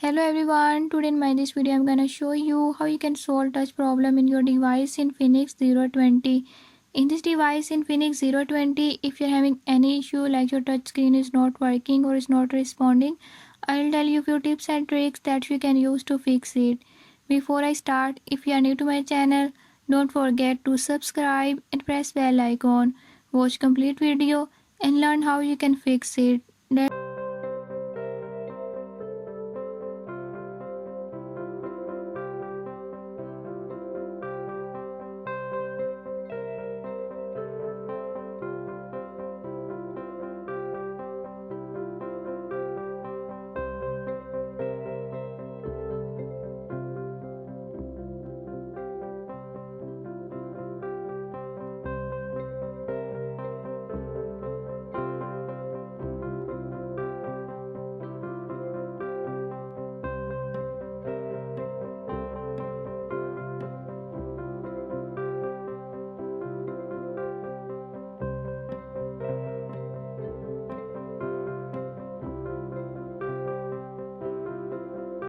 Hello everyone, today in this video I'm gonna show you how you can solve touch problem in your device in Infinix Zero 20. In this device in Infinix Zero 20, if you're having any issue like your touch screen is not working or is not responding, I'll tell you few tips and tricks that you can use to fix it. Before I start, if you are new to my channel, don't forget to subscribe and press bell icon. Watch complete video and learn how you can fix it.